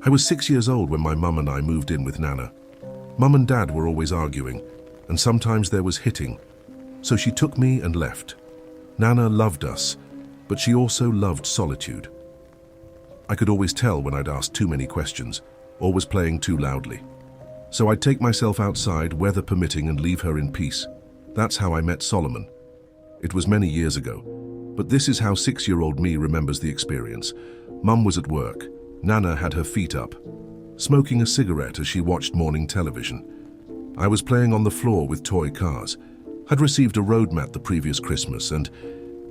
I was 6 years old when my mum and I moved in with Nana. Mum and Dad were always arguing, and sometimes there was hitting, so she took me and left. Nana loved us, but she also loved solitude. I could always tell when I'd asked too many questions, or was playing too loudly. So I'd take myself outside, weather permitting, and leave her in peace. That's how I met Solomon. It was many years ago, but this is how 6-year-old me remembers the experience. Mum was at work. Nana had her feet up, smoking a cigarette as she watched morning television. I was playing on the floor with toy cars. I'd received a road mat the previous Christmas, and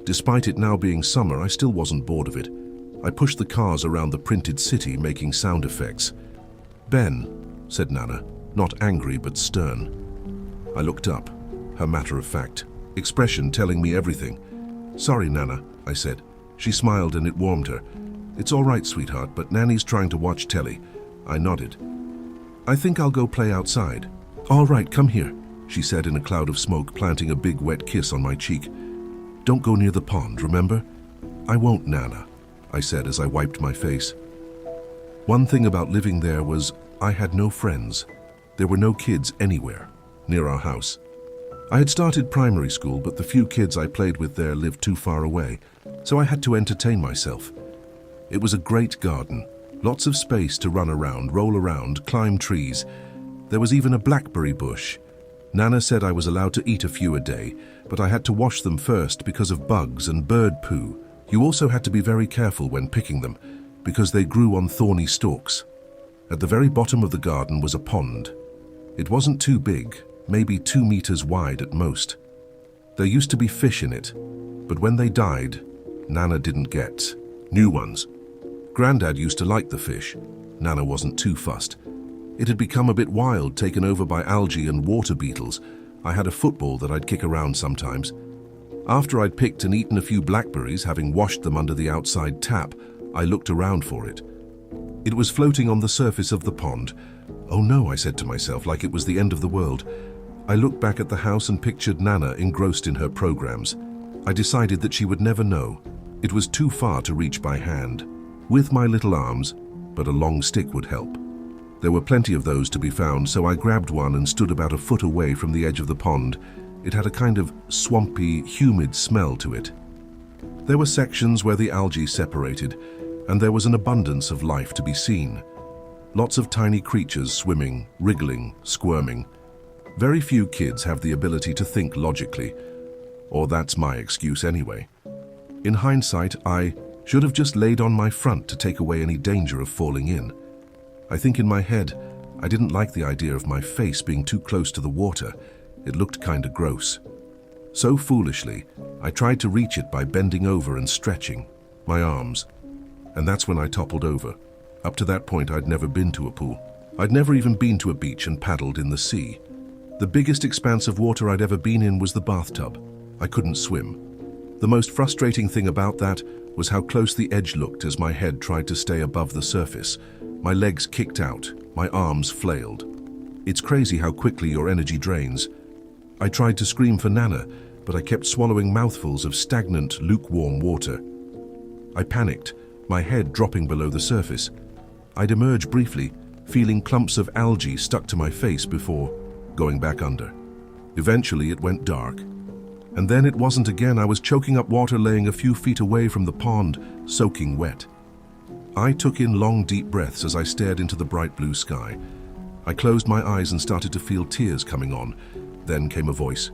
despite it now being summer, I still wasn't bored of it. I pushed the cars around the printed city, making sound effects. "Ben," said Nana, not angry but stern. I looked up, her matter-of-fact expression telling me everything. "Sorry, Nana," I said. She smiled and it warmed her. "It's all right, sweetheart, but Nanny's trying to watch telly." I nodded. "I think I'll go play outside." "All right, come here," she said in a cloud of smoke, planting a big wet kiss on my cheek. "Don't go near the pond, remember?" "I won't, Nana," I said as I wiped my face. One thing about living there was I had no friends. There were no kids anywhere near our house. I had started primary school, but the few kids I played with there lived too far away, so I had to entertain myself. It was a great garden, lots of space to run around, roll around, climb trees. There was even a blackberry bush. Nana said I was allowed to eat a few a day, but I had to wash them first because of bugs and bird poo. You also had to be very careful when picking them, because they grew on thorny stalks. At the very bottom of the garden was a pond. It wasn't too big, maybe 2 meters wide at most. There used to be fish in it, but when they died, Nana didn't get new ones. Grandad used to like the fish. Nana wasn't too fussed. It had become a bit wild, taken over by algae and water beetles. I had a football that I'd kick around sometimes. After I'd picked and eaten a few blackberries, having washed them under the outside tap, I looked around for it. It was floating on the surface of the pond. "Oh no," I said to myself, like it was the end of the world. I looked back at the house and pictured Nana engrossed in her programs. I decided that she would never know. It was too far to reach by hand, with my little arms, but a long stick would help. There were plenty of those to be found, so I grabbed one and stood about a foot away from the edge of the pond. It had a kind of swampy, humid smell to it. There were sections where the algae separated, and there was an abundance of life to be seen. Lots of tiny creatures swimming, wriggling, squirming. Very few kids have the ability to think logically, or that's my excuse anyway. In hindsight, I should have just laid on my front to take away any danger of falling in. I think in my head, I didn't like the idea of my face being too close to the water. It looked kinda gross. So foolishly, I tried to reach it by bending over and stretching my arms. And that's when I toppled over. Up to that point, I'd never been to a pool. I'd never even been to a beach and paddled in the sea. The biggest expanse of water I'd ever been in was the bathtub. I couldn't swim. The most frustrating thing about that was how close the edge looked as my head tried to stay above the surface. My legs kicked out, my arms flailed. It's crazy how quickly your energy drains. I tried to scream for Nana, but I kept swallowing mouthfuls of stagnant, lukewarm water. I panicked, my head dropping below the surface. I'd emerge briefly, feeling clumps of algae stuck to my face before going back under. Eventually it went dark. And then it wasn't again. I was choking up water, laying a few feet away from the pond, soaking wet. I took in long, deep breaths as I stared into the bright blue sky. I closed my eyes and started to feel tears coming on. Then came a voice.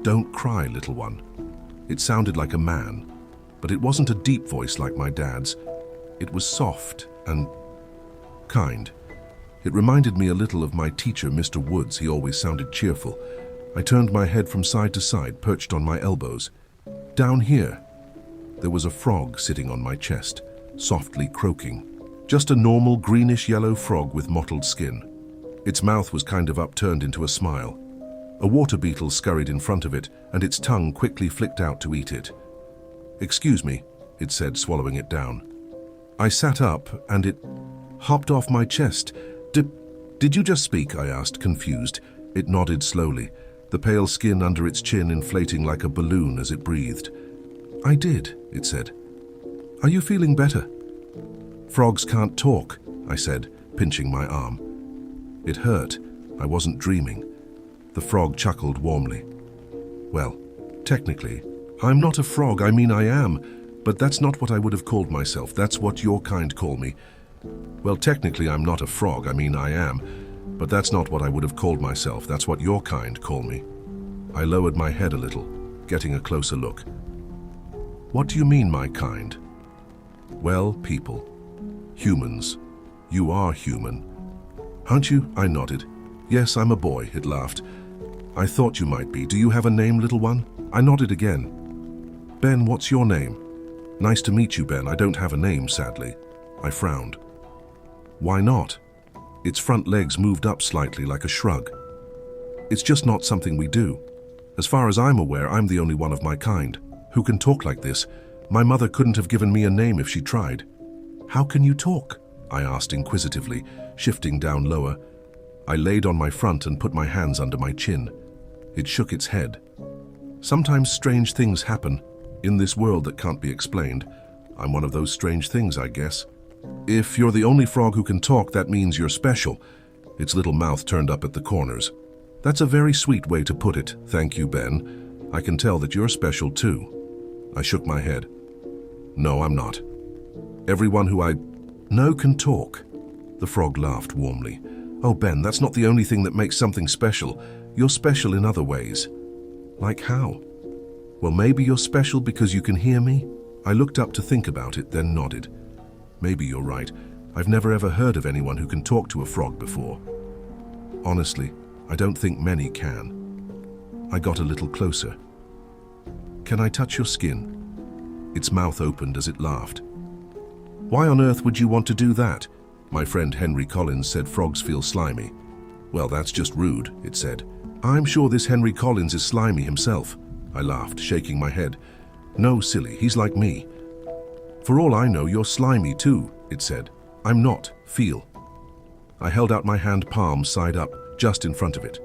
"Don't cry, little one." It sounded like a man, but it wasn't a deep voice like my dad's. It was soft and kind. It reminded me a little of my teacher, Mr. Woods. He always sounded cheerful. I turned my head from side to side, perched on my elbows. Down here, there was a frog sitting on my chest, softly croaking. Just a normal greenish-yellow frog with mottled skin. Its mouth was kind of upturned into a smile. A water beetle scurried in front of it, and its tongue quickly flicked out to eat it. "Excuse me," it said, swallowing it down. I sat up, and it hopped off my chest. Did you just speak?" I asked, confused. It nodded slowly, the pale skin under its chin inflating like a balloon as it breathed. "I did," it said. "Are you feeling better?" "Frogs can't talk," I said, pinching my arm. It hurt. I wasn't dreaming. The frog chuckled warmly. Well, technically, I'm not a frog. I mean, I am, but that's not what I would have called myself. That's what your kind call me. Well, technically, I'm not a frog. I mean, I am, but that's not what I would have called myself. That's what your kind call me. I lowered my head a little, getting a closer look. What do you mean, my kind? Well, people. Humans. You are human. Aren't you? I nodded. Yes, I'm a boy, it laughed. I thought you might be. Do you have a name, little one? I nodded again. Ben, what's your name? Nice to meet you, Ben. I don't have a name, sadly. I frowned. Why not? Its front legs moved up slightly like a shrug. It's just not something we do. As far as I'm aware, I'm the only one of my kind who can talk like this. My mother couldn't have given me a name if she tried. How can you talk? I asked inquisitively, shifting down lower. I laid on my front and put my hands under my chin. It shook its head. Sometimes strange things happen in this world that can't be explained. I'm one of those strange things, I guess. If you're the only frog who can talk, that means you're special. Its little mouth turned up at the corners. That's a very sweet way to put it. Thank you, Ben. I can tell that you're special too. I shook my head. No, I'm not. Everyone who I know can talk. The frog laughed warmly. Oh, Ben, that's not the only thing that makes something special. You're special in other ways. Like how? Well, maybe you're special because you can hear me? I looked up to think about it, then nodded. Maybe you're right. I've never ever heard of anyone who can talk to a frog before. Honestly, I don't think many can. I got a little closer. Can I touch your skin? Its mouth opened as it laughed. Why on earth would you want to do that? My friend Henry Collins said frogs feel slimy. Well, that's just rude, it said. I'm sure this Henry Collins is slimy himself. I laughed, shaking my head. No, silly, he's like me. For all I know, you're slimy too, it said. I'm not, feel. I held out my hand palm side up, just in front of it.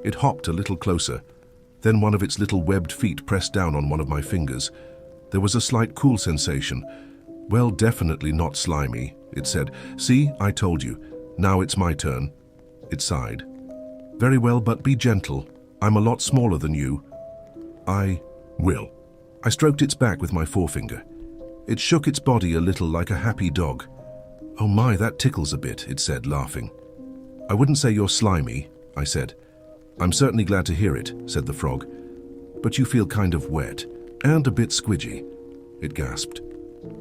It hopped a little closer. Then one of its little webbed feet pressed down on one of my fingers. There was a slight cool sensation. Well, definitely not slimy, it said. See, I told you. Now it's my turn. It sighed. Very well, but be gentle. I'm a lot smaller than you. I will. I stroked its back with my forefinger. It shook its body a little like a happy dog. Oh my, that tickles a bit, it said, laughing. I wouldn't say you're slimy, I said. I'm certainly glad to hear it, said the frog. But you feel kind of wet and a bit squidgy. It gasped.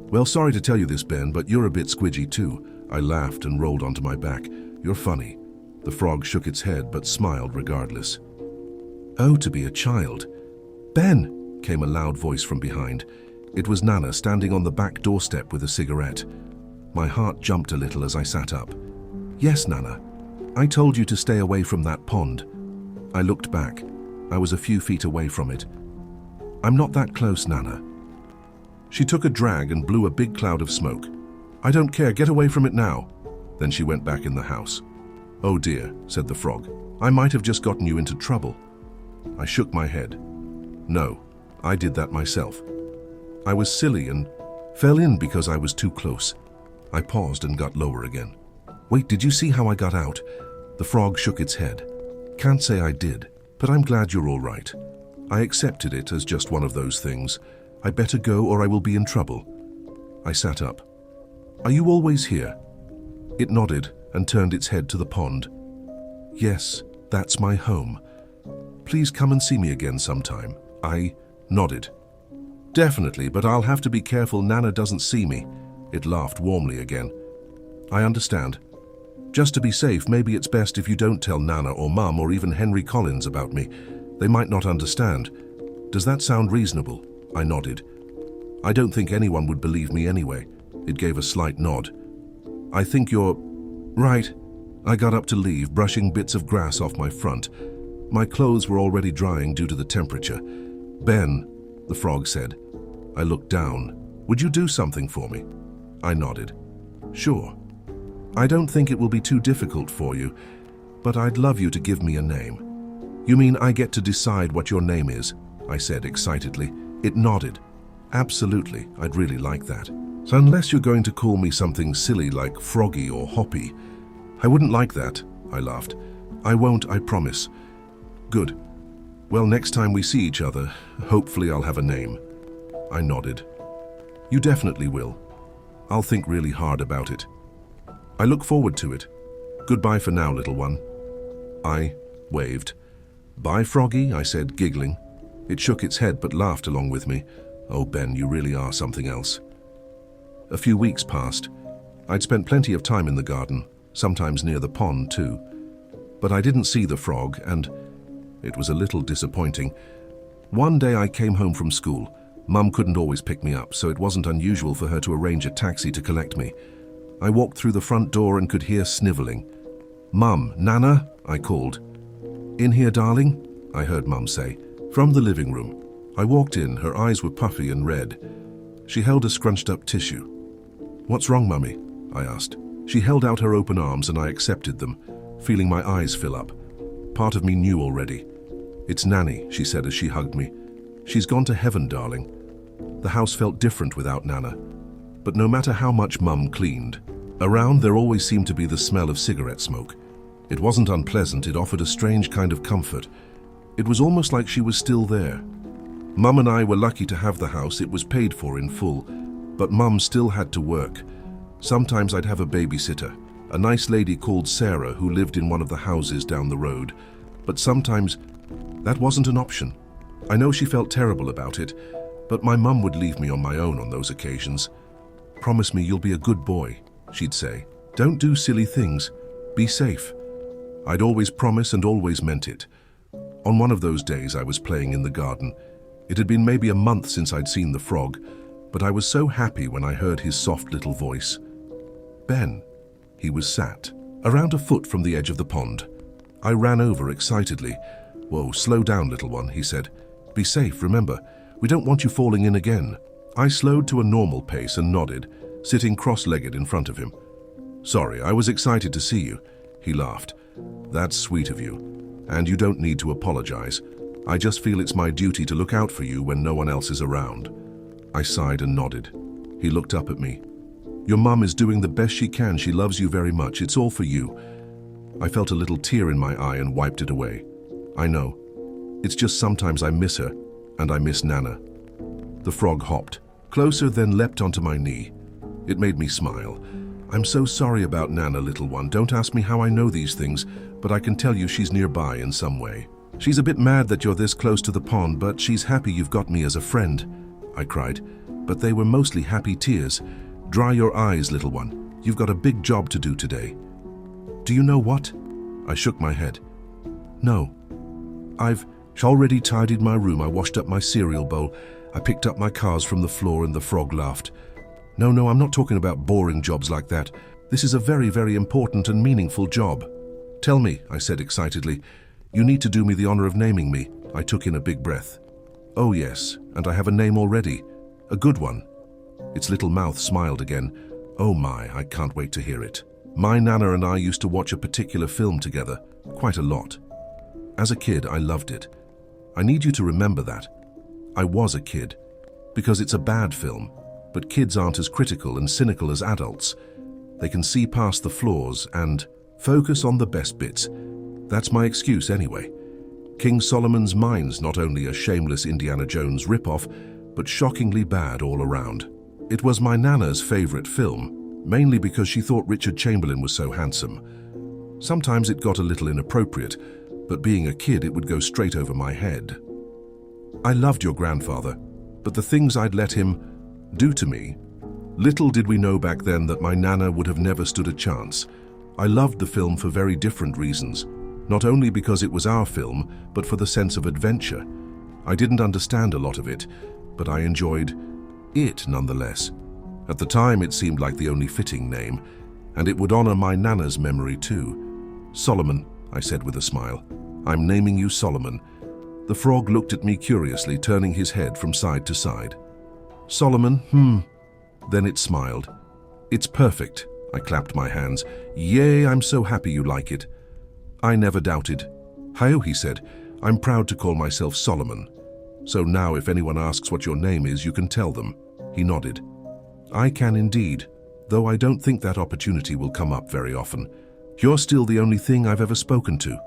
Well, sorry to tell you this, Ben, but you're a bit squidgy too. I laughed and rolled onto my back. You're funny. The frog shook its head but smiled regardless. Oh, to be a child. Ben, came a loud voice from behind. It was Nana standing on the back doorstep with a cigarette. My heart jumped a little as I sat up. Yes, Nana. I told you to stay away from that pond. I looked back. I was a few feet away from it. I'm not that close, Nana. She took a drag and blew a big cloud of smoke. I don't care, get away from it now. Then she went back in the house. Oh dear, said the frog. I might have just gotten you into trouble. I shook my head. No, I did that myself. I was silly and fell in because I was too close. I paused and got lower again. Wait, did you see how I got out? The frog shook its head. Can't say I did, but I'm glad you're all right. I accepted it as just one of those things. I better go or I will be in trouble. I sat up. Are you always here? It nodded and turned its head to the pond. Yes, that's my home. Please come and see me again sometime. I nodded. Definitely, but I'll have to be careful Nana doesn't see me. It laughed warmly again. I understand. Just to be safe, maybe it's best if you don't tell Nana or Mum or even Henry Collins about me. They might not understand. Does that sound reasonable? I nodded. I don't think anyone would believe me anyway. It gave a slight nod. I think you're right. I got up to leave, brushing bits of grass off my front. My clothes were already drying due to the temperature. Ben, the frog said. I looked down. Would you do something for me? I nodded. Sure. I don't think it will be too difficult for you, but I'd love you to give me a name. You mean I get to decide what your name is? I said excitedly. It nodded. Absolutely, I'd really like that. So unless you're going to call me something silly like Froggy or Hoppy, I wouldn't like that, I laughed. I won't, I promise. Good. Well, next time we see each other, hopefully I'll have a name. I nodded. You definitely will. I'll think really hard about it. I look forward to it. Goodbye for now, little one. I waved. Bye, Froggy, I said, giggling. It shook its head but laughed along with me. Oh, Ben, you really are something else. A few weeks passed. I'd spent plenty of time in the garden, sometimes near the pond too. But I didn't see the frog, and it was a little disappointing. One day I came home from school. Mum couldn't always pick me up, so it wasn't unusual for her to arrange a taxi to collect me. I walked through the front door and could hear snivelling. Mum, Nana, I called. In here, darling, I heard Mum say, from the living room. I walked in, her eyes were puffy and red. She held a scrunched up tissue. What's wrong, Mummy? I asked. She held out her open arms and I accepted them, feeling my eyes fill up. Part of me knew already. It's Nanny, she said as she hugged me. She's gone to heaven, darling. The house felt different without Nana. But no matter how much Mum cleaned, around there always seemed to be the smell of cigarette smoke. It wasn't unpleasant, it offered a strange kind of comfort. It was almost like she was still there. Mum and I were lucky to have the house, it was paid for in full, but Mum still had to work. Sometimes I'd have a babysitter, a nice lady called Sarah who lived in one of the houses down the road, but sometimes that wasn't an option. I know she felt terrible about it, but my mum would leave me on my own on those occasions. Promise me you'll be a good boy, she'd say. Don't do silly things. Be safe. I'd always promise and always meant it. On one of those days I was playing in the garden. It had been maybe a month since I'd seen the frog, but I was so happy when I heard his soft little voice. Ben. He was sat, around a foot from the edge of the pond. I ran over excitedly. Whoa, slow down, little one, he said. Be safe, remember. We don't want you falling in again. I slowed to a normal pace and nodded, sitting cross-legged in front of him. Sorry, I was excited to see you. He laughed. That's sweet of you. And you don't need to apologize. I just feel it's my duty to look out for you when no one else is around. I sighed and nodded. He looked up at me. Your mum is doing the best she can. She loves you very much. It's all for you. I felt a little tear in my eye and wiped it away. I know. It's just sometimes I miss her, and I miss Nana. The frog hopped, closer, then leapt onto my knee. It made me smile. I'm so sorry about Nana, little one. Don't ask me how I know these things, but I can tell you she's nearby in some way. She's a bit mad that you're this close to the pond, but she's happy you've got me as a friend, I cried. But they were mostly happy tears. Dry your eyes, little one. You've got a big job to do today. Do you know what? I shook my head. No. I've already tidied my room. I washed up my cereal bowl. I picked up my cars from the floor and the frog laughed. No, I'm not talking about boring jobs like that. This is a very, very important and meaningful job. Tell me, I said excitedly. You need to do me the honor of naming me. I took in a big breath. Oh yes, and I have a name already. A good one. Its little mouth smiled again. Oh my, I can't wait to hear it. My Nana and I used to watch a particular film together, quite a lot. As a kid, I loved it. I need you to remember that. I was a kid, because it's a bad film, but kids aren't as critical and cynical as adults. They can see past the flaws and focus on the best bits. That's my excuse anyway. King Solomon's Mine's not only a shameless Indiana Jones ripoff, but shockingly bad all around. It was my Nana's favorite film, mainly because she thought Richard Chamberlain was so handsome. Sometimes it got a little inappropriate, but being a kid it would go straight over my head. I loved your grandfather, but the things I'd let him do to me, little did we know back then that my Nana would have never stood a chance. I loved the film for very different reasons, not only because it was our film, but for the sense of adventure. I didn't understand a lot of it, but I enjoyed it nonetheless. At the time it seemed like the only fitting name, and it would honor my Nana's memory too. Solomon, I said with a smile. I'm naming you Solomon. The frog looked at me curiously, turning his head from side to side. Solomon, Then it smiled. It's perfect. I clapped my hands. Yay, I'm so happy you like it. I never doubted. Hi-oh, he said. I'm proud to call myself Solomon. So now if anyone asks what your name is, you can tell them. He nodded. I can indeed, though I don't think that opportunity will come up very often. You're still the only thing I've ever spoken to.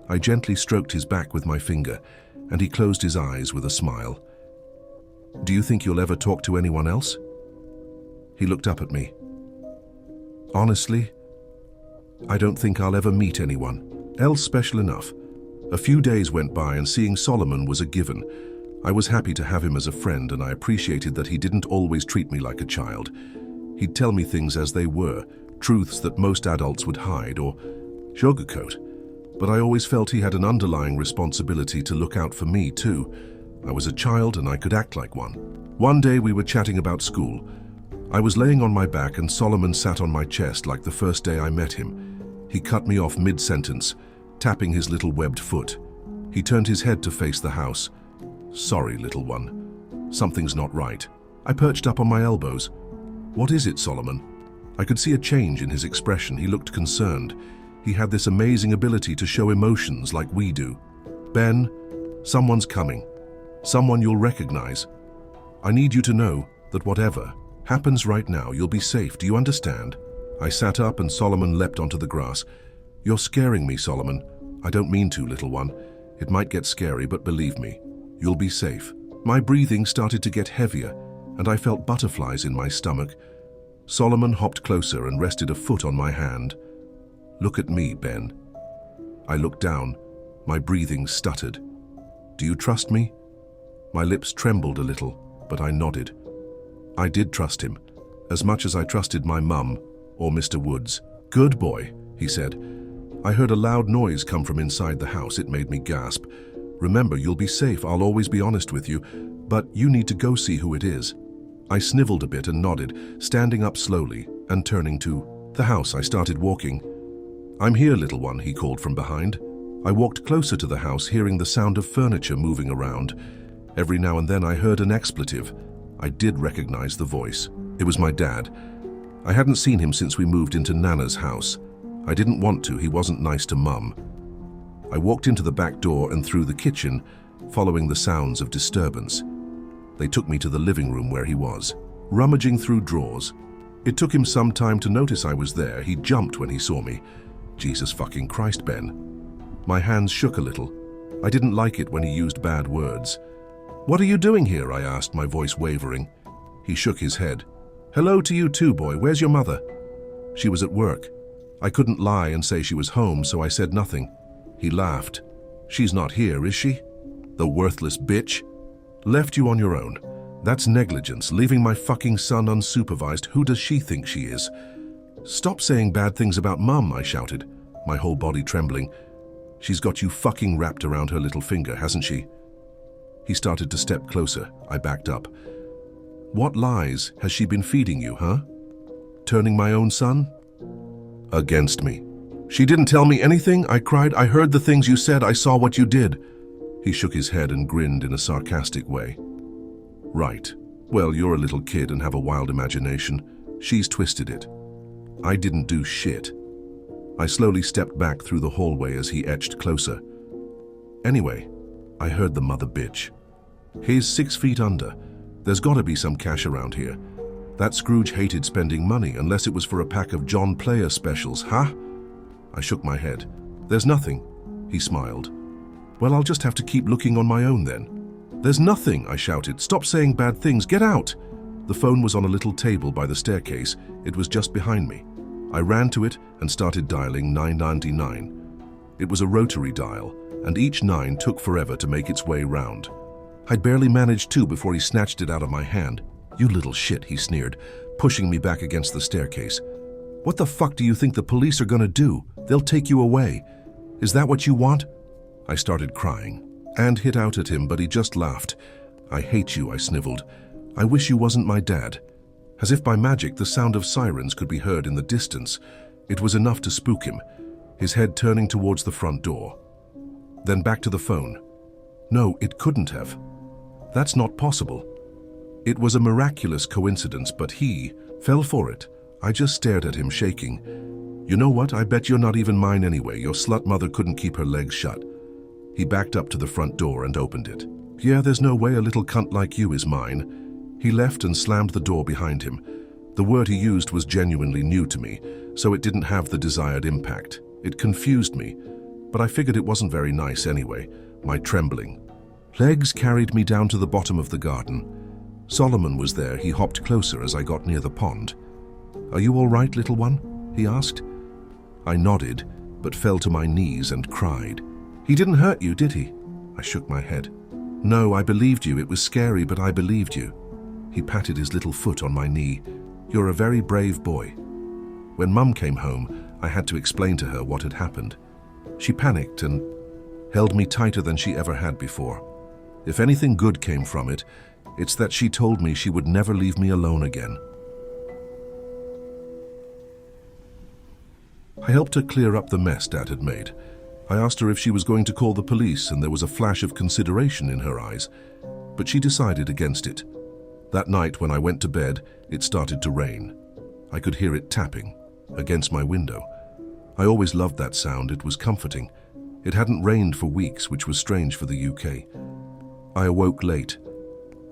I gently stroked his back with my finger, and he closed his eyes with a smile. Do you think you'll ever talk to anyone else? He looked up at me. Honestly, I don't think I'll ever meet anyone else special enough. A few days went by and seeing Solomon was a given. I was happy to have him as a friend, and I appreciated that he didn't always treat me like a child. He'd tell me things as they were, truths that most adults would hide or sugarcoat. But I always felt he had an underlying responsibility to look out for me too. I was a child and I could act like one. One day we were chatting about school. I was laying on my back and Solomon sat on my chest like the first day I met him. He cut me off mid-sentence, tapping his little webbed foot. He turned his head to face the house. Sorry, little one. Something's not right. I perched up on my elbows. What is it, Solomon? I could see a change in his expression. He looked concerned. He had this amazing ability to show emotions like we do. Ben, someone's coming. Someone you'll recognize. I need you to know that whatever happens right now, you'll be safe. Do you understand? I sat up and Solomon leapt onto the grass. You're scaring me, Solomon. I don't mean to, little one. It might get scary, but believe me, you'll be safe. My breathing started to get heavier, and I felt butterflies in my stomach. Solomon hopped closer and rested a foot on my hand. Look at me, Ben. I looked down. My breathing stuttered. Do you trust me? My lips trembled a little, but I nodded. I did trust him, as much as I trusted my mum or Mr. Woods. Good boy, he said. I heard a loud noise come from inside the house. It made me gasp. Remember, you'll be safe. I'll always be honest with you, but you need to go see who it is. I sniveled a bit and nodded, standing up slowly and turning to the house. I started walking. I'm here, little one, he called from behind. I walked closer to the house, hearing the sound of furniture moving around. Every now and then I heard an expletive. I did recognize the voice. It was my dad. I hadn't seen him since we moved into Nana's house. I didn't want to. He wasn't nice to Mum. I walked into the back door and through the kitchen, following the sounds of disturbance. They took me to the living room where he was, rummaging through drawers. It took him some time to notice I was there. He jumped when he saw me. Jesus fucking Christ, Ben. My hands shook a little. I didn't like it when he used bad words. What are you doing here? I asked, my voice wavering. He shook his head. Hello to you too, boy. Where's your mother? She was at work. I couldn't lie and say she was home, so I said nothing. He laughed. She's not here, is she? The worthless bitch. Left you on your own. That's negligence, leaving my fucking son unsupervised. Who does she think she is? Stop saying bad things about Mum, I shouted, my whole body trembling. She's got you fucking wrapped around her little finger, hasn't she? He started to step closer. I backed up. What lies has she been feeding you, huh? Turning my own son against me. She didn't tell me anything, I cried. I heard the things you said. I saw what you did. He shook his head and grinned in a sarcastic way. Right. Well, you're a little kid and have a wild imagination. She's twisted it. I didn't do shit. I slowly stepped back through the hallway as he edged closer. Anyway, I heard the mother bitch. He's 6 feet under. There's gotta be some cash around here. That Scrooge hated spending money unless it was for a pack of John Player specials, huh? I shook my head. There's nothing. He smiled. Well, I'll just have to keep looking on my own then. There's nothing, I shouted. Stop saying bad things. Get out. The phone was on a little table by the staircase. It was just behind me. I ran to it and started dialing 999. It was a rotary dial, and each 9 took forever to make its way round. I'd barely managed 2 before he snatched it out of my hand. You little shit, he sneered, pushing me back against the staircase. What the fuck do you think the police are gonna do? They'll take you away. Is that what you want? I started crying and hit out at him, but he just laughed. I hate you, I sniveled. I wish you wasn't my dad. As if by magic, the sound of sirens could be heard in the distance. It was enough to spook him, his head turning towards the front door. Then back to the phone. No, it couldn't have. That's not possible. It was a miraculous coincidence, but he fell for it. I just stared at him, shaking. You know what? I bet you're not even mine anyway. Your slut mother couldn't keep her legs shut. He backed up to the front door and opened it. Yeah, there's no way a little cunt like you is mine. He left and slammed the door behind him. The word he used was genuinely new to me, so it didn't have the desired impact. It confused me, but I figured it wasn't very nice anyway, my trembling. Legs carried me down to the bottom of the garden. Solomon was there. He hopped closer as I got near the pond. "Are you all right, little one?" he asked. I nodded, but fell to my knees and cried. "He didn't hurt you, did he?" I shook my head. "No, I believed you. It was scary, but I believed you." He patted his little foot on my knee. "You're a very brave boy." When Mum came home, I had to explain to her what had happened. She panicked and held me tighter than she ever had before. If anything good came from it, it's that she told me she would never leave me alone again. I helped her clear up the mess Dad had made. I asked her if she was going to call the police, and there was a flash of consideration in her eyes, but she decided against it. That night when I went to bed, it started to rain. I could hear it tapping against my window. I always loved that sound. It was comforting. It hadn't rained for weeks, which was strange for the UK. I awoke late.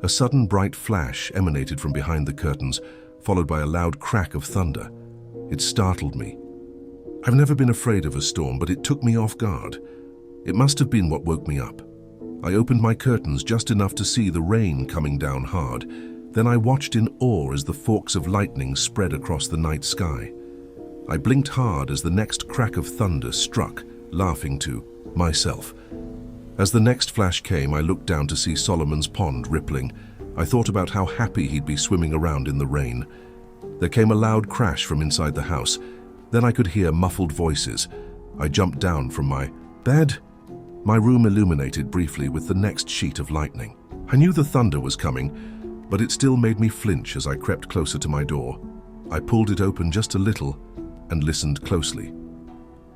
A sudden bright flash emanated from behind the curtains, followed by a loud crack of thunder. It startled me. I've never been afraid of a storm, but it took me off guard. It must have been what woke me up. I opened my curtains just enough to see the rain coming down hard. Then I watched in awe as the forks of lightning spread across the night sky. I blinked hard as the next crack of thunder struck, laughing to myself. As the next flash came, I looked down to see Solomon's pond rippling. I thought about how happy he'd be swimming around in the rain. There came a loud crash from inside the house. Then I could hear muffled voices. I jumped down from my bed. My room illuminated briefly with the next sheet of lightning. I knew the thunder was coming, but it still made me flinch as I crept closer to my door. I pulled it open just a little and listened closely.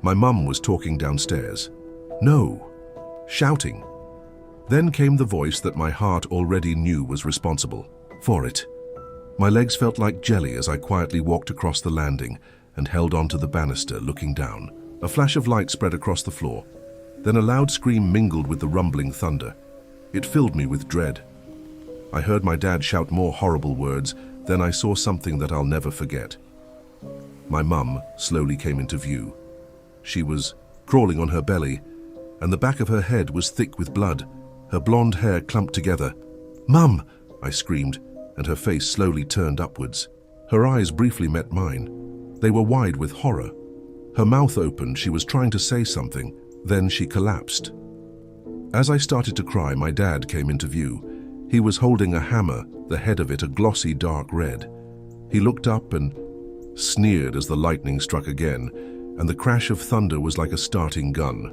My mum was talking downstairs. "No!" shouting. Then came the voice that my heart already knew was responsible for it. My legs felt like jelly as I quietly walked across the landing and held onto the banister, looking down. A flash of light spread across the floor. Then a loud scream mingled with the rumbling thunder. It filled me with dread. I heard my dad shout more horrible words. Then I saw something that I'll never forget. My mum slowly came into view. She was crawling on her belly, and the back of her head was thick with blood. Her blonde hair clumped together. "Mum!" I screamed, and her face slowly turned upwards. Her eyes briefly met mine. They were wide with horror. Her mouth opened. She was trying to say something. Then she collapsed. As I started to cry, my dad came into view. He was holding a hammer, the head of it a glossy dark red. He looked up and sneered as the lightning struck again, and the crash of thunder was like a starting gun.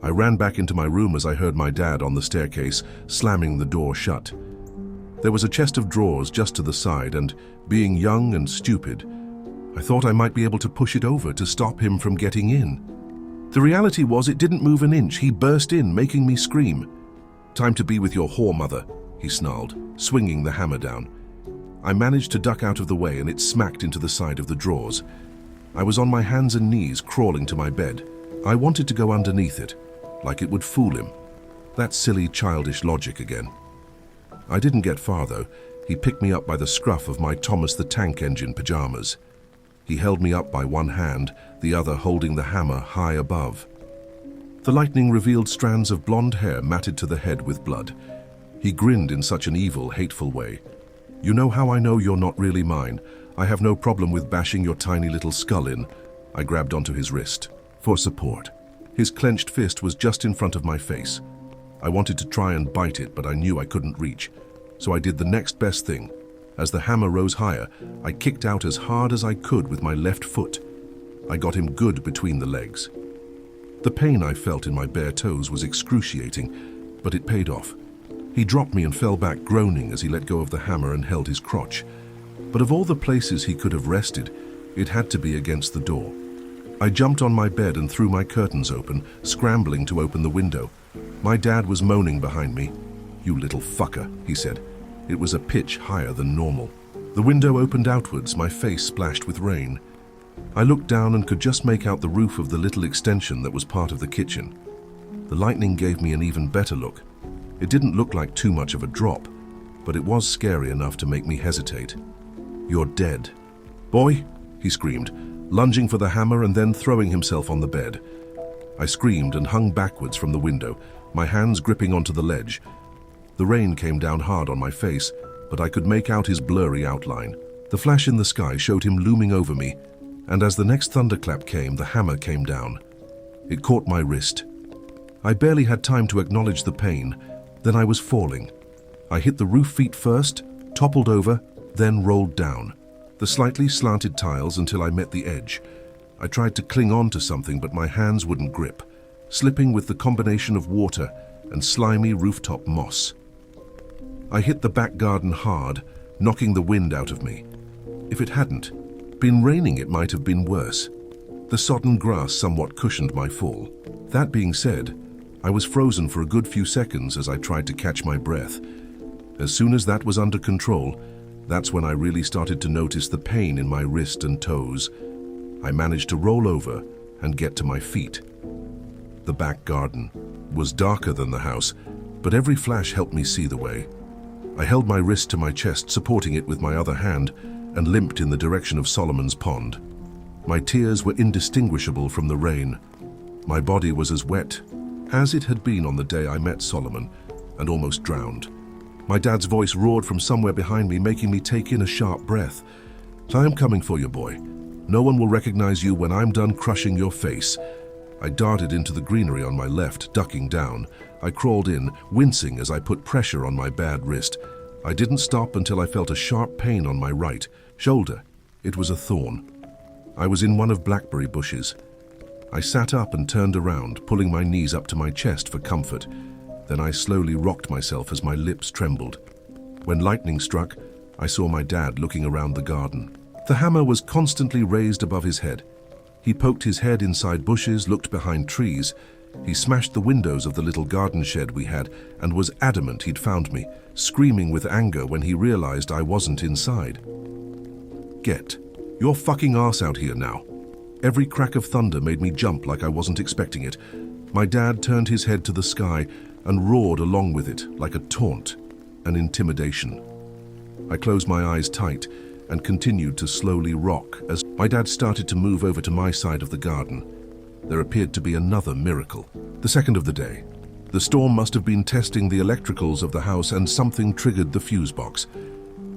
I ran back into my room as I heard my dad on the staircase, slamming the door shut. There was a chest of drawers just to the side, and being young and stupid, I thought I might be able to push it over to stop him from getting in. The reality was it didn't move an inch. He burst in, making me scream. "Time to be with your whore mother," he snarled, swinging the hammer down. I managed to duck out of the way and it smacked into the side of the drawers. I was on my hands and knees crawling to my bed. I wanted to go underneath it, like it would fool him. That silly childish logic again. I didn't get far though. He picked me up by the scruff of my Thomas the Tank Engine pajamas. He held me up by one hand, the other holding the hammer high above. The lightning revealed strands of blonde hair matted to the head with blood. He grinned in such an evil, hateful way. "You know how I know you're not really mine? I have no problem with bashing your tiny little skull in." I grabbed onto his wrist for support. His clenched fist was just in front of my face. I wanted to try and bite it, but I knew I couldn't reach. So I did the next best thing. As the hammer rose higher, I kicked out as hard as I could with my left foot. I got him good between the legs. The pain I felt in my bare toes was excruciating, but it paid off. He dropped me and fell back groaning as he let go of the hammer and held his crotch. But of all the places he could have rested, it had to be against the door. I jumped on my bed and threw my curtains open, scrambling to open the window. My dad was moaning behind me. "You little fucker," he said. It was a pitch higher than normal. The window opened outwards, my face splashed with rain. I looked down and could just make out the roof of the little extension that was part of the kitchen. The lightning gave me an even better look. It didn't look like too much of a drop, but it was scary enough to make me hesitate. "You're dead," "Boy," he screamed, lunging for the hammer and then throwing himself on the bed. I screamed and hung backwards from the window, my hands gripping onto the ledge. The rain came down hard on my face, but I could make out his blurry outline. The flash in the sky showed him looming over me, and as the next thunderclap came, the hammer came down. It caught my wrist. I barely had time to acknowledge the pain. Then I was falling. I hit the roof feet first, toppled over, then rolled down the slightly slanted tiles until I met the edge. I tried to cling on to something, but my hands wouldn't grip, slipping with the combination of water and slimy rooftop moss. I hit the back garden hard, knocking the wind out of me. If it hadn't been raining, it might have been worse. The sodden grass somewhat cushioned my fall. That being said, I was frozen for a good few seconds as I tried to catch my breath. As soon as that was under control, that's when I really started to notice the pain in my wrist and toes. I managed to roll over and get to my feet. The back garden was darker than the house, but every flash helped me see the way. I held my wrist to my chest, supporting it with my other hand, and limped in the direction of Solomon's pond. My tears were indistinguishable from the rain. My body was as wet as it had been on the day I met Solomon, and almost drowned. My dad's voice roared from somewhere behind me, making me take in a sharp breath. "I am coming for you, boy. No one will recognize you when I'm done crushing your face." I darted into the greenery on my left, ducking down. I crawled in, wincing as I put pressure on my bad wrist. I didn't stop until I felt a sharp pain on my right shoulder. It was a thorn. I was in one of blackberry bushes. I sat up and turned around, pulling my knees up to my chest for comfort. Then I slowly rocked myself as my lips trembled. When lightning struck, I saw my dad looking around the garden. The hammer was constantly raised above his head. He poked his head inside bushes, looked behind trees. He smashed the windows of the little garden shed we had and was adamant he'd found me, screaming with anger when he realized I wasn't inside. "Get your fucking ass out here now." Every crack of thunder made me jump like I wasn't expecting it. My dad turned his head to the sky and roared along with it like a taunt, an intimidation. I closed my eyes tight and continued to slowly rock as my dad started to move over to my side of the garden. There appeared to be another miracle. The second of the day. The storm must have been testing the electricals of the house and something triggered the fuse box.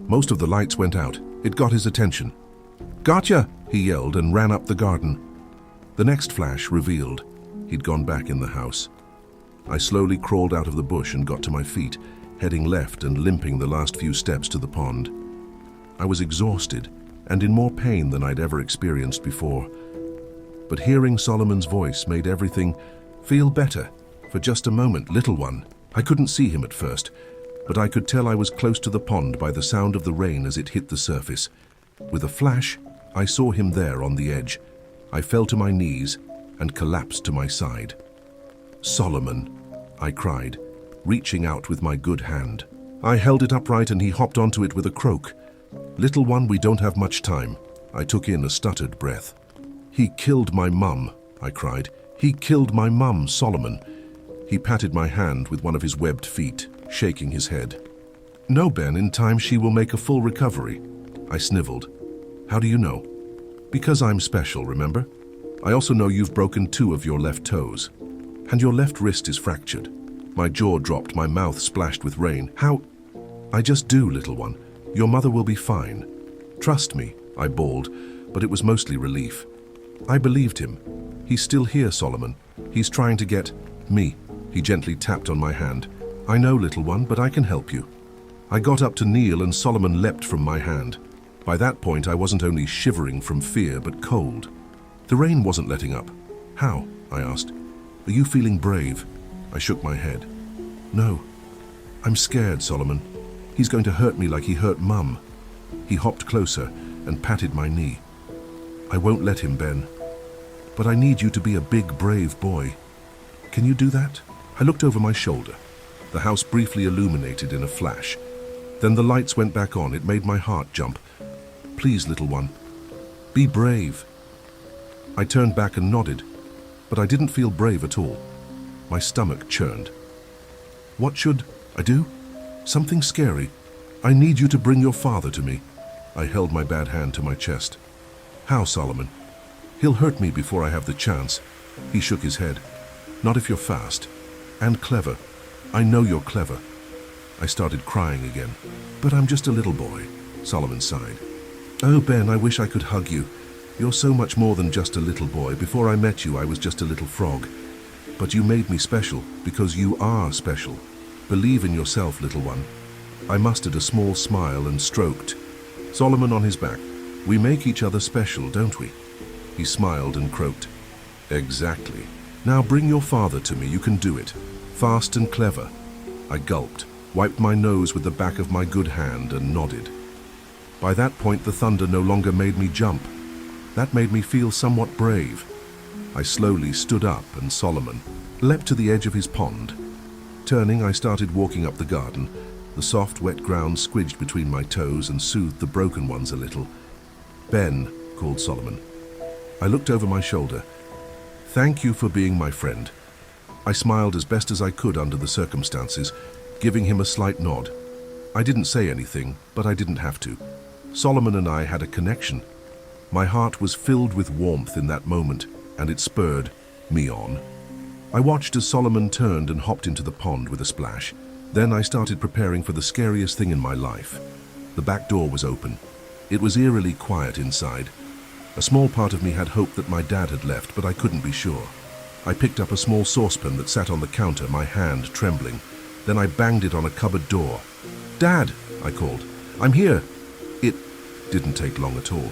Most of the lights went out. It got his attention. "Gotcha!" he yelled and ran up the garden. The next flash revealed he'd gone back in the house. I slowly crawled out of the bush and got to my feet, heading left and limping the last few steps to the pond. I was exhausted and in more pain than I'd ever experienced before. But hearing Solomon's voice made everything feel better. For just a moment, little one. I couldn't see him at first, but I could tell I was close to the pond by the sound of the rain as it hit the surface. With a flash, I saw him there on the edge. I fell to my knees and collapsed to my side. "Solomon," I cried, reaching out with my good hand. I held it upright and he hopped onto it with a croak. "Little one, we don't have much time." I took in a stuttered breath. "He killed my mum," I cried. "He killed my mum, Solomon." He patted my hand with one of his webbed feet, shaking his head. "No, Ben, in time she will make a full recovery." I sniveled. "How do you know?" "Because I'm special, remember? I also know you've broken 2 of your left toes. And your left wrist is fractured." My jaw dropped, my mouth splashed with rain. "How?" "I just do, little one. Your mother will be fine. Trust me," I bawled, but it was mostly relief. I believed him. "He's still here, Solomon. He's trying to get me." He gently tapped on my hand. "I know, little one, but I can help you." I got up to kneel and Solomon leapt from my hand. By that point, I wasn't only shivering from fear, but cold. The rain wasn't letting up. "How?" I asked. "Are you feeling brave?" I shook my head. "No. I'm scared, Solomon. He's going to hurt me like he hurt Mum." He hopped closer and patted my knee. "I won't let him, Ben. But I need you to be a big, brave boy. Can you do that?" I looked over my shoulder. The house briefly illuminated in a flash. Then the lights went back on. It made my heart jump. "Please, little one. Be brave." I turned back and nodded, but I didn't feel brave at all. My stomach churned. "What should I do?" "Something scary. I need you to bring your father to me." I held my bad hand to my chest. How, Solomon? He'll hurt me before I have the chance. He shook his head. Not if you're fast. And clever. I know you're clever. I started crying again. But I'm just a little boy, Solomon sighed. Oh, Ben, I wish I could hug you. You're so much more than just a little boy. Before I met you, I was just a little frog. But you made me special, because you are special. Believe in yourself, little one. I mustered a small smile and stroked Solomon on his back. We make each other special, don't we? He smiled and croaked. Exactly. Now bring your father to me, you can do it. Fast and clever. I gulped, wiped my nose with the back of my good hand and nodded. By that point, the thunder no longer made me jump. That made me feel somewhat brave. I slowly stood up and Solomon leapt to the edge of his pond. Turning, I started walking up the garden. The soft, wet ground squidged between my toes and soothed the broken ones a little. Ben, called Solomon. I looked over my shoulder. Thank you for being my friend. I smiled as best as I could under the circumstances, giving him a slight nod. I didn't say anything, but I didn't have to. Solomon and I had a connection. My heart was filled with warmth in that moment, and it spurred me on. I watched as Solomon turned and hopped into the pond with a splash. Then I started preparing for the scariest thing in my life. The back door was open. It was eerily quiet inside. A small part of me had hoped that my dad had left, but I couldn't be sure. I picked up a small saucepan that sat on the counter, my hand trembling. Then I banged it on a cupboard door. Dad, I called. I'm here. It didn't take long at all.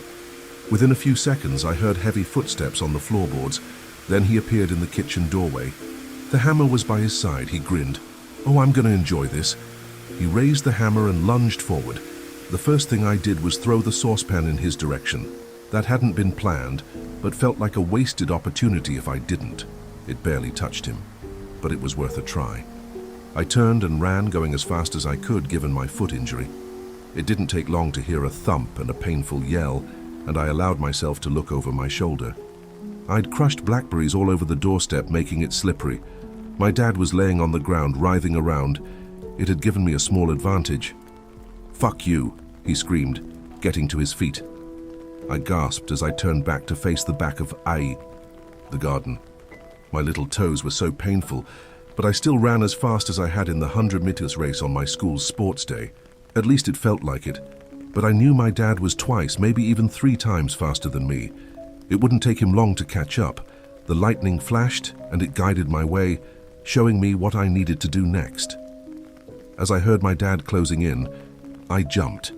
Within a few seconds, I heard heavy footsteps on the floorboards. Then he appeared in the kitchen doorway. The hammer was by his side. He grinned. Oh, I'm going to enjoy this. He raised the hammer and lunged forward. The first thing I did was throw the saucepan in his direction. That hadn't been planned, but felt like a wasted opportunity if I didn't. It barely touched him, but it was worth a try. I turned and ran, going as fast as I could given my foot injury. It didn't take long to hear a thump and a painful yell, and I allowed myself to look over my shoulder. I'd crushed blackberries all over the doorstep, making it slippery. My dad was laying on the ground, writhing around. It had given me a small advantage. Fuck you, he screamed, getting to his feet. I gasped as I turned back to face the back of the garden. My little toes were so painful, but I still ran as fast as I had in the 100-meter race on my school's sports day. At least it felt like it. But I knew my dad was twice, maybe even 3 times faster than me. It wouldn't take him long to catch up. The lightning flashed, and it guided my way, showing me what I needed to do next. As I heard my dad closing in, I jumped.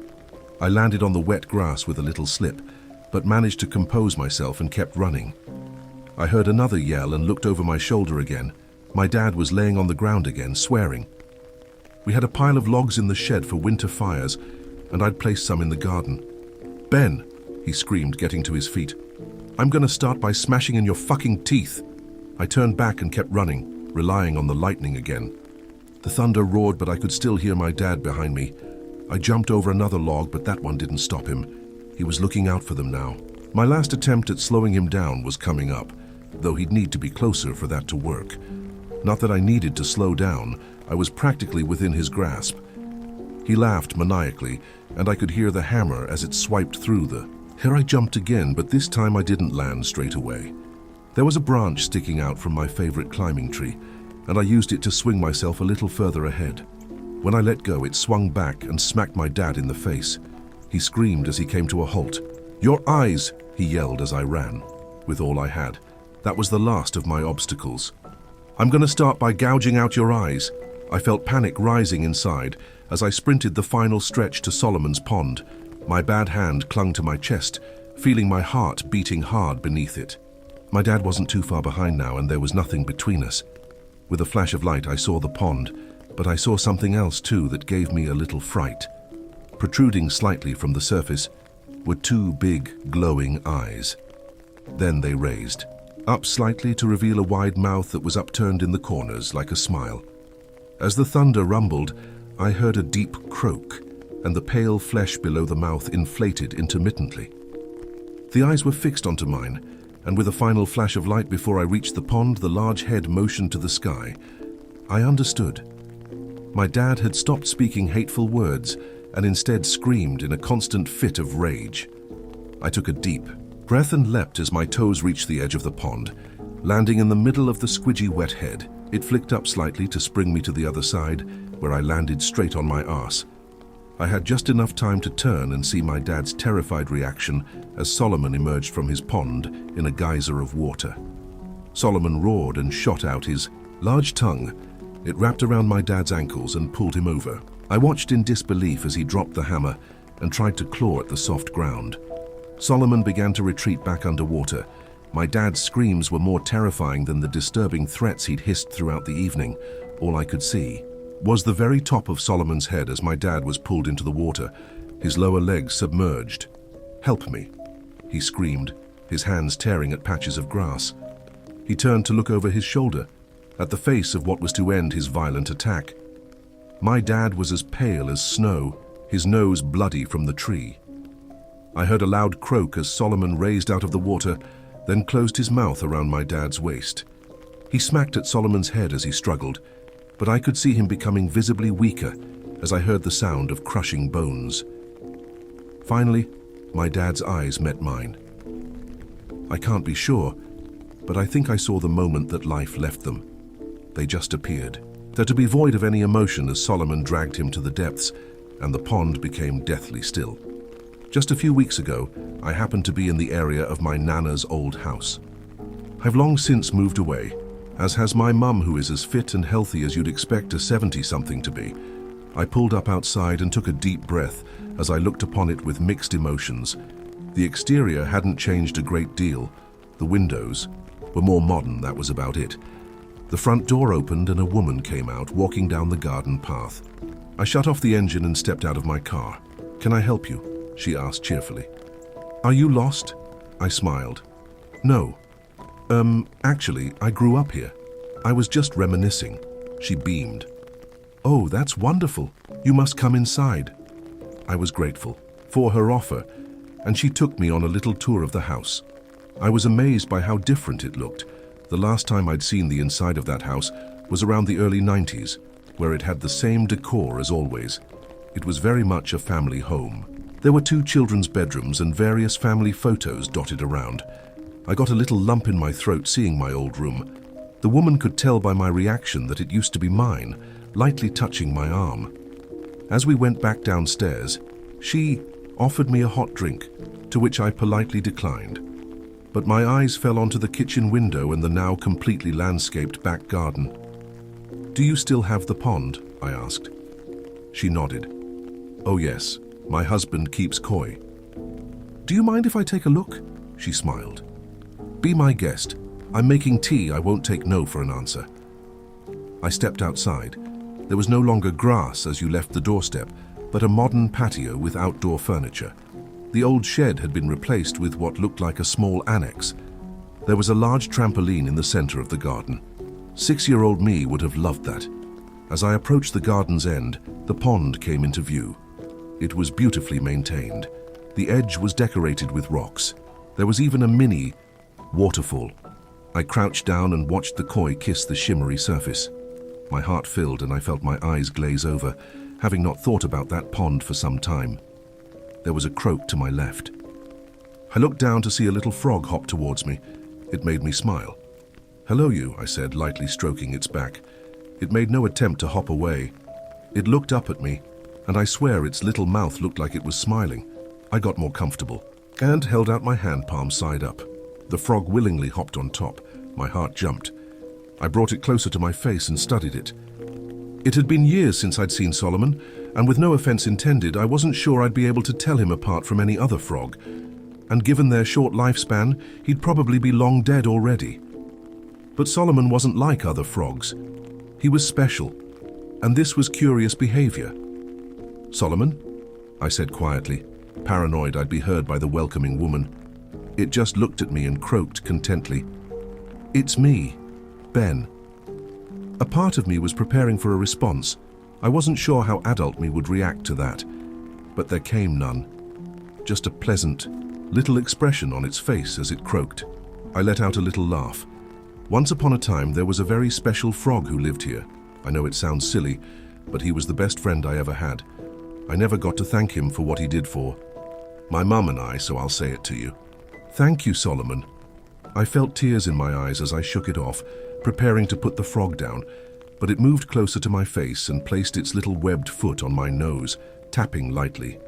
I landed on the wet grass with a little slip, but managed to compose myself and kept running. I heard another yell and looked over my shoulder again. My dad was laying on the ground again, swearing. We had a pile of logs in the shed for winter fires, and I'd placed some in the garden. Ben, he screamed, getting to his feet. I'm gonna start by smashing in your fucking teeth. I turned back and kept running, relying on the lightning again. The thunder roared, but I could still hear my dad behind me. I jumped over another log, but that one didn't stop him. He was looking out for them now. My last attempt at slowing him down was coming up, though he'd need to be closer for that to work. Not that I needed to slow down, I was practically within his grasp. He laughed maniacally, and I could hear the hammer as it swiped through the... Here I jumped again, but this time I didn't land straight away. There was a branch sticking out from my favorite climbing tree, and I used it to swing myself a little further ahead. When I let go, it swung back and smacked my dad in the face. He screamed as he came to a halt. Your eyes, he yelled as I ran, with all I had. That was the last of my obstacles. I'm going to start by gouging out your eyes. I felt panic rising inside as I sprinted the final stretch to Solomon's pond. My bad hand clung to my chest, feeling my heart beating hard beneath it. My dad wasn't too far behind now, and there was nothing between us. With a flash of light, I saw the pond, but I saw something else too that gave me a little fright. Protruding slightly from the surface were 2 big, glowing eyes. Then they raised, up slightly to reveal a wide mouth that was upturned in the corners like a smile. As the thunder rumbled, I heard a deep croak, and the pale flesh below the mouth inflated intermittently. The eyes were fixed onto mine, and with a final flash of light before I reached the pond, the large head motioned to the sky. I understood. My dad had stopped speaking hateful words, and instead screamed in a constant fit of rage. I took a deep breath and leapt as my toes reached the edge of the pond, landing in the middle of the squidgy wet head. It flicked up slightly to spring me to the other side, where I landed straight on my arse. I had just enough time to turn and see my dad's terrified reaction as Solomon emerged from his pond in a geyser of water. Solomon roared and shot out his large tongue. It wrapped around my dad's ankles and pulled him over. I watched in disbelief as he dropped the hammer and tried to claw at the soft ground. Solomon began to retreat back underwater. My dad's screams were more terrifying than the disturbing threats he'd hissed throughout the evening. All I could see was the very top of Solomon's head as my dad was pulled into the water, his lower legs submerged. "Help me," he screamed, his hands tearing at patches of grass. He turned to look over his shoulder, at the face of what was to end his violent attack. My dad was as pale as snow, his nose bloody from the tree. I heard a loud croak as Solomon raised out of the water, then closed his mouth around my dad's waist. He smacked at Solomon's head as he struggled, but I could see him becoming visibly weaker as I heard the sound of crushing bones. Finally, my dad's eyes met mine. I can't be sure, but I think I saw the moment that life left them. They just appeared, there to be void of any emotion as Solomon dragged him to the depths, and the pond became deathly still. Just a few weeks ago, I happened to be in the area of my Nana's old house. I've long since moved away, as has my mum, who is as fit and healthy as you'd expect a 70-something to be. I pulled up outside and took a deep breath as I looked upon it with mixed emotions. The exterior hadn't changed a great deal. The windows were more modern, that was about it. The front door opened and a woman came out, walking down the garden path. I shut off the engine and stepped out of my car. "Can I help you?" she asked cheerfully. "Are you lost?" I smiled. "No. Actually, I grew up here. I was just reminiscing." She beamed. "Oh, that's wonderful. You must come inside." I was grateful for her offer, and she took me on a little tour of the house. I was amazed by how different it looked. The last time I'd seen the inside of that house was around the early 90s, where it had the same decor as always. It was very much a family home. There were 2 children's bedrooms and various family photos dotted around. I got a little lump in my throat seeing my old room. The woman could tell by my reaction that it used to be mine, lightly touching my arm. As we went back downstairs, she offered me a hot drink, to which I politely declined. But my eyes fell onto the kitchen window and the now completely landscaped back garden. "Do you still have the pond?" I asked. She nodded. "Oh yes, my husband keeps koi." "Do you mind if I take a look?" She smiled. "Be my guest. I'm making tea. I won't take no for an answer." I stepped outside. There was no longer grass as you left the doorstep, but a modern patio with outdoor furniture. The old shed had been replaced with what looked like a small annex. There was a large trampoline in the center of the garden. 6-year-old me would have loved that. As I approached the garden's end, the pond came into view. It was beautifully maintained. The edge was decorated with rocks. There was even a mini waterfall. I crouched down and watched the koi kiss the shimmery surface. My heart filled and I felt my eyes glaze over, having not thought about that pond for some time. There was a croak to my left. I looked down to see a little frog hop towards me. It made me smile. "Hello you," I said, lightly stroking its back. It made no attempt to hop away. It looked up at me, and I swear its little mouth looked like it was smiling. I got more comfortable and held out my hand palm side up. The frog willingly hopped on top. My heart jumped. I brought it closer to my face and studied it. It had been years since I'd seen Solomon, and with no offense intended, I wasn't sure I'd be able to tell him apart from any other frog. And given their short lifespan, he'd probably be long dead already. But Solomon wasn't like other frogs. He was special, and this was curious behavior. "Solomon?" I said quietly, paranoid I'd be heard by the welcoming woman. It just looked at me and croaked contently. "It's me, Ben." A part of me was preparing for a response. I wasn't sure how adult me would react to that, but there came none. Just a pleasant, little expression on its face as it croaked. I let out a little laugh. Once upon a time, there was a very special frog who lived here. I know it sounds silly, but he was the best friend I ever had. I never got to thank him for what he did for my mum and I, so I'll say it to you. Thank you, Solomon. I felt tears in my eyes as I shook it off, preparing to put the frog down, but it moved closer to my face and placed its little webbed foot on my nose, tapping lightly.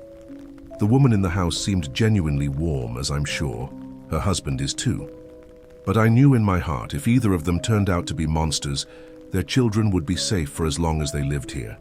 The woman in the house seemed genuinely warm, as I'm sure her husband is too. But I knew in my heart if either of them turned out to be monsters, their children would be safe for as long as they lived here.